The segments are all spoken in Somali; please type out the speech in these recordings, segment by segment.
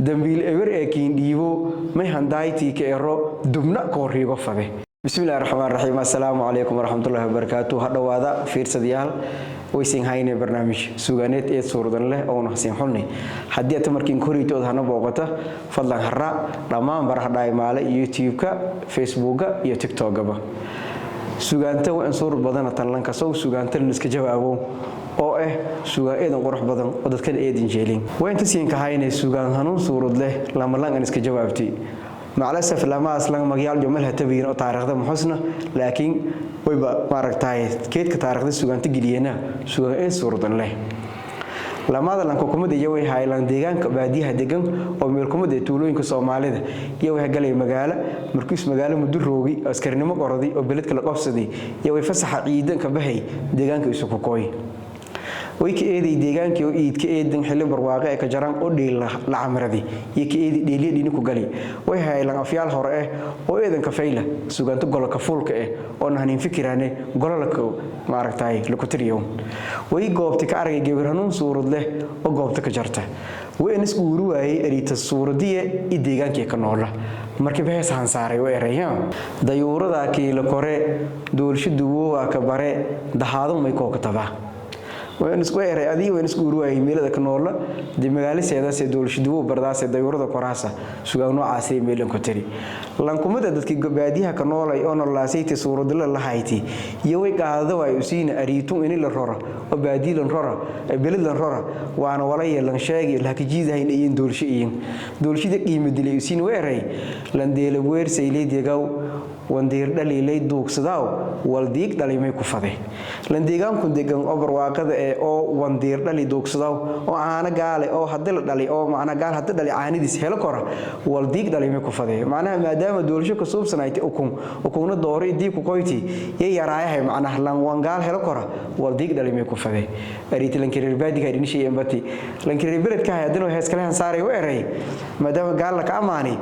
dambiil ewer ee kiin dhiibo may handaayti ka ero dubna koorigo fade bismillaahir rahmaanir rahiim assalaamu alaykum warahmatullaahi wabarakaatuh hadhawaada fiirsadayaal waysin hayne barnaamij suugaaneed ee suuradan leh oo naxsin xulnay hadii aad markiin koriytood hana booqata fadlan harra dhamaan baraha dhaymaale YouTube-ka Facebook-ga iyo TikTok-gaba suugaanta waa suur badan tan lan ka soo suugaanta la iska jawaabo oo suugaan eedan qurux badan oo dadka eedin jeelin waa inta siin ka hayne suugaan hanuun suurad leh lama lan iska jawaabtay maclasaf lama aslan magaal jumal hatabiin oo taariikhda muxusna laakiin wayba maaragtay keedka taariikhda suugaanta giliyana suugaan ee suuradan leh lamada lan xukuumadda iyo way haylaan deegaanka baadiyaha degan oo meel kumada tuulooyinka Soomaalida iyo way galay magaalo muduroogi askarnimo qoradi oo beledka la qabsaday iyo way fasaxa ciidanka bahay deegaanka isu ku kooy way ka eeday deegaanka oo iidka eedan xilli barwaaqo ee ka jaran oo dheel la amradi iyo ka eeday dheeliyadii ku galay way haylaan afyaal hore oo eedan ka fayla suugaanta golka fuulka oo nahanin fikiraane gololka maaragtay la ku tiriyo way goobta ka aragay gabar hanuun suurad leh oo goobta ka jarta way in isku uruwaayay erita suuradiye i deegaanka ka nool markii baa sahan saaray way erayaan dayuurada kiila kore doolshidu waa ka bare dahaado may ko ka tabaa وين سكوير أدي وين سكوروا أي ميل ذاك نورلا دي مقالة سيدا سيدول شدوه برداس سيدايورة كراسة سجانو عسير ميلن كتري لانكم متى دتك بعديها كنورلا يون الله سيتي صورة دل الله هايتي يوي كهذا ويسين أريتون إني للرورة وبعدي للرورة بلد للرورة وأنا وراي لانشاقي لهك جيزة هين إين دول شيء قيمة دل يسين ويري لنديل وير سيلي ديجاو وندير دليلي دوك صداو والديك دليل ما يكفده لنديجام كن ديجام أبر واقع oo wandiir dhali doogsadaw oo aana gaale oo hadal dhali oo macna gaal hadal dhali aanidis helo kora wal diig dhali ma ku faday macnaha maadaama doolsho ka suubsanayti ukuna doori diig ku qoyti yaraayahay macnaha lan wangaal helo kora wal diig dhali ma ku faday ariit lan kirir baadiga dhinishay embati lan kirir beledka hayadano hees kale han saaray weeray maadaama gaal la ka amaani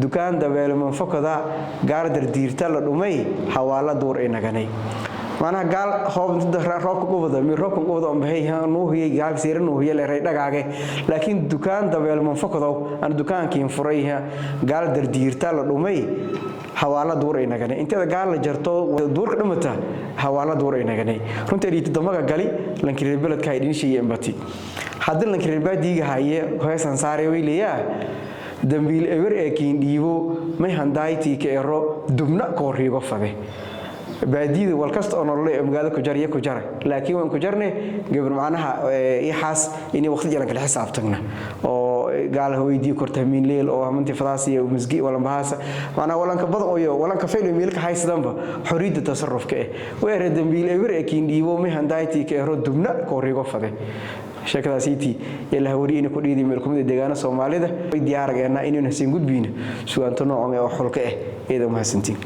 dukaan dabeelman fakada gaar dardiirta la dhumay xawaala door ay naganay mana gal hoob roobka qubada mi roobka qubada oo bahay noo hiyay gaal siiran oo hiyay leeray dhagaage laakiin dukaan dabeel man fakado aan dukaankii furayha gaal dardiirta la dhumay xawaala door ay naganay inta gaal la jarto duurka dhimata xawaala door ay naganay runtii riiti damaga gali lankireer beledka ay dhinishay embati hadii lankireer baadiga haye hoosan saaray weyliya dambiil ewer ee kiin dhiibo may handaayti ka ero dubna koorigo fade baadida wal kasta oo nolol magaalada ku jariyo ku jara laakiin waan ku jarnay gabar macnaha iixaas inay waqti jaran kala xisaabtagna oo gaal hooydii kortamiin leel oo amanti fadaasiyo musgi wala bahaasa macnaha walanka badan oo walanka fayl meelka haysadanba xoriyada tasarrufka weerar dambiil ewer ee kiin dhiibo may handaayti ka ero dubna koorigo fade sheekadaasiiti yalla hawri in ku dhiiday meel kumada deegaanada Soomaalida diyaar ah inaynu hasin gudbina suugaanto noocan oo xulka eeda ma hasantiin